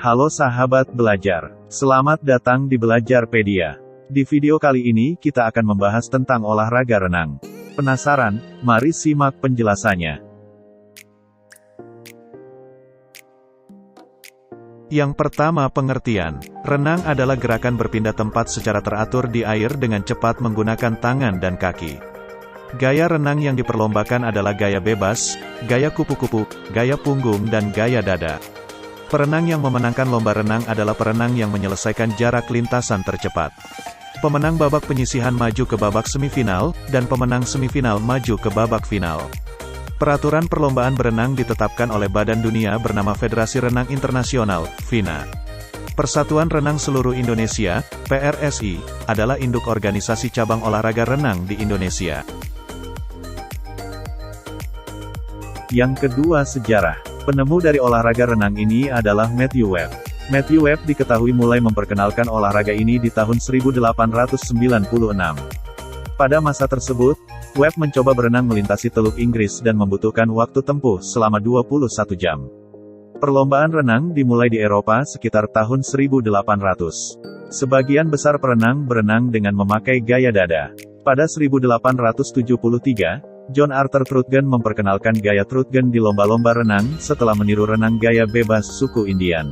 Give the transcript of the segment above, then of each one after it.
Halo sahabat belajar, selamat datang di Belajarpedia. Di video kali ini kita akan membahas tentang olahraga renang. Penasaran? Mari simak penjelasannya. Yang pertama, pengertian. Renang adalah gerakan berpindah tempat secara teratur di air dengan cepat menggunakan tangan dan kaki. Gaya renang yang diperlombakan adalah gaya bebas, gaya kupu-kupu, gaya punggung dan gaya dada. Perenang yang memenangkan lomba renang adalah perenang yang menyelesaikan jarak lintasan tercepat. Pemenang babak penyisihan maju ke babak semifinal, dan pemenang semifinal maju ke babak final. Peraturan perlombaan berenang ditetapkan oleh Badan Dunia bernama Federasi Renang Internasional, FINA. Persatuan Renang Seluruh Indonesia, PRSI, adalah induk organisasi cabang olahraga renang di Indonesia. Yang kedua, sejarah. Penemu dari olahraga renang ini adalah Matthew Webb. Matthew Webb diketahui mulai memperkenalkan olahraga ini di tahun 1896. Pada masa tersebut, Webb mencoba berenang melintasi Teluk Inggris dan membutuhkan waktu tempuh selama 21 jam. Perlombaan renang dimulai di Eropa sekitar tahun 1800. Sebagian besar perenang berenang dengan memakai gaya dada. Pada 1873, John Arthur Trudgen memperkenalkan gaya Trudgen di lomba-lomba renang setelah meniru renang gaya bebas suku Indian.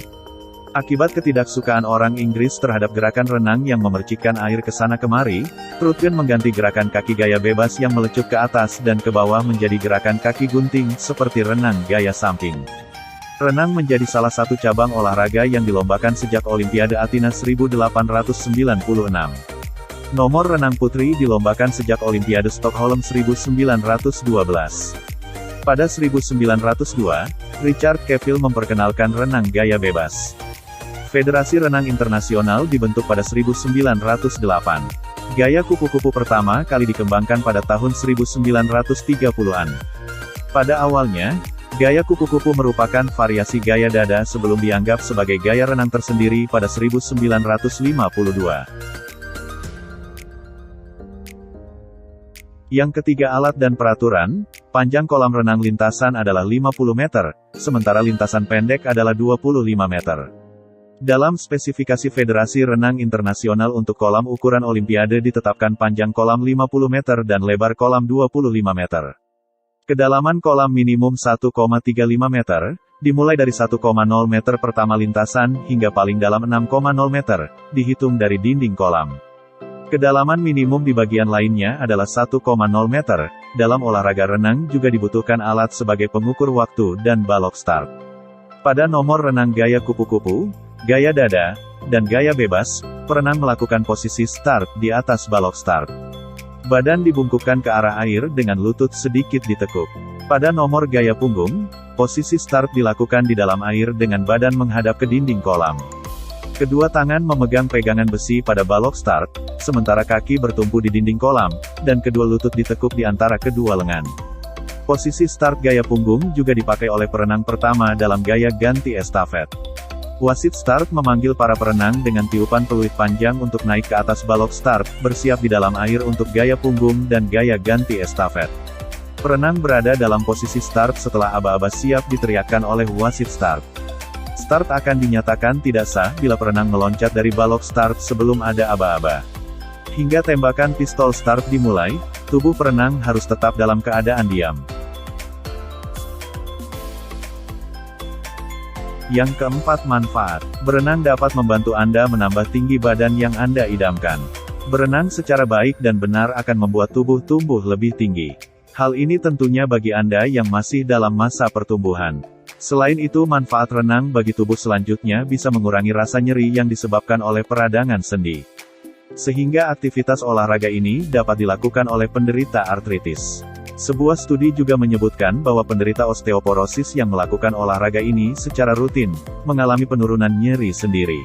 Akibat ketidaksukaan orang Inggris terhadap gerakan renang yang memercikkan air ke sana kemari, Trudgen mengganti gerakan kaki gaya bebas yang melecut ke atas dan ke bawah menjadi gerakan kaki gunting seperti renang gaya samping. Renang menjadi salah satu cabang olahraga yang dilombakan sejak Olimpiade Athena 1896. Nomor renang putri dilombakan sejak Olimpiade Stockholm 1912. Pada 1902, Richard Cavill memperkenalkan renang gaya bebas. Federasi Renang Internasional dibentuk pada 1908. Gaya kupu-kupu pertama kali dikembangkan pada tahun 1930-an. Pada awalnya, gaya kupu-kupu merupakan variasi gaya dada sebelum dianggap sebagai gaya renang tersendiri pada 1952. Yang ketiga, alat dan peraturan. Panjang kolam renang lintasan adalah 50 meter, sementara lintasan pendek adalah 25 meter. Dalam spesifikasi Federasi Renang Internasional untuk kolam ukuran Olimpiade ditetapkan panjang kolam 50 meter dan lebar kolam 25 meter. Kedalaman kolam minimum 1,35 meter, dimulai dari 1,0 meter pertama lintasan, hingga paling dalam 6,0 meter, dihitung dari dinding kolam. Kedalaman minimum di bagian lainnya adalah 1,0 meter. Dalam olahraga renang juga dibutuhkan alat sebagai pengukur waktu dan balok start. Pada nomor renang gaya kupu-kupu, gaya dada, dan gaya bebas, perenang melakukan posisi start di atas balok start. Badan dibungkukkan ke arah air dengan lutut sedikit ditekuk. Pada nomor gaya punggung, posisi start dilakukan di dalam air dengan badan menghadap ke dinding kolam. Kedua tangan memegang pegangan besi pada balok start, sementara kaki bertumpu di dinding kolam, dan kedua lutut ditekuk di antara kedua lengan. Posisi start gaya punggung juga dipakai oleh perenang pertama dalam gaya ganti estafet. Wasit start memanggil para perenang dengan tiupan peluit panjang untuk naik ke atas balok start, bersiap di dalam air untuk gaya punggung dan gaya ganti estafet. Perenang berada dalam posisi start setelah aba-aba siap diteriakkan oleh wasit start. Start akan dinyatakan tidak sah bila perenang meloncat dari balok start sebelum ada aba-aba. Hingga tembakan pistol start dimulai, tubuh perenang harus tetap dalam keadaan diam. Yang keempat, manfaat. Berenang dapat membantu Anda menambah tinggi badan yang Anda idamkan. Berenang secara baik dan benar akan membuat tubuh tumbuh lebih tinggi. Hal ini tentunya bagi Anda yang masih dalam masa pertumbuhan. Selain itu, manfaat renang bagi tubuh selanjutnya bisa mengurangi rasa nyeri yang disebabkan oleh peradangan sendi. Sehingga aktivitas olahraga ini dapat dilakukan oleh penderita artritis. Sebuah studi juga menyebutkan bahwa penderita osteoporosis yang melakukan olahraga ini secara rutin, mengalami penurunan nyeri sendiri.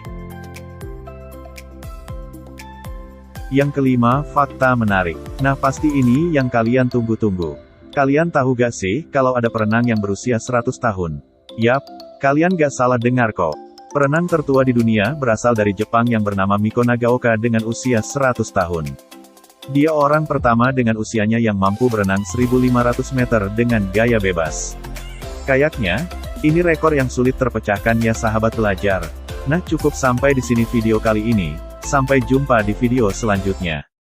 Yang kelima, fakta menarik. Nah, pasti ini yang kalian tunggu-tunggu. Kalian tahu gak sih, kalau ada perenang yang berusia 100 tahun? Yap, kalian gak salah dengar kok. Perenang tertua di dunia berasal dari Jepang yang bernama Miko Nagaoka dengan usia 100 tahun. Dia orang pertama dengan usianya yang mampu berenang 1.500 meter dengan gaya bebas. Kayaknya, Ini rekor yang sulit terpecahkan ya sahabat pelajar. Nah cukup sampai di sini video kali ini. Sampai jumpa di video selanjutnya.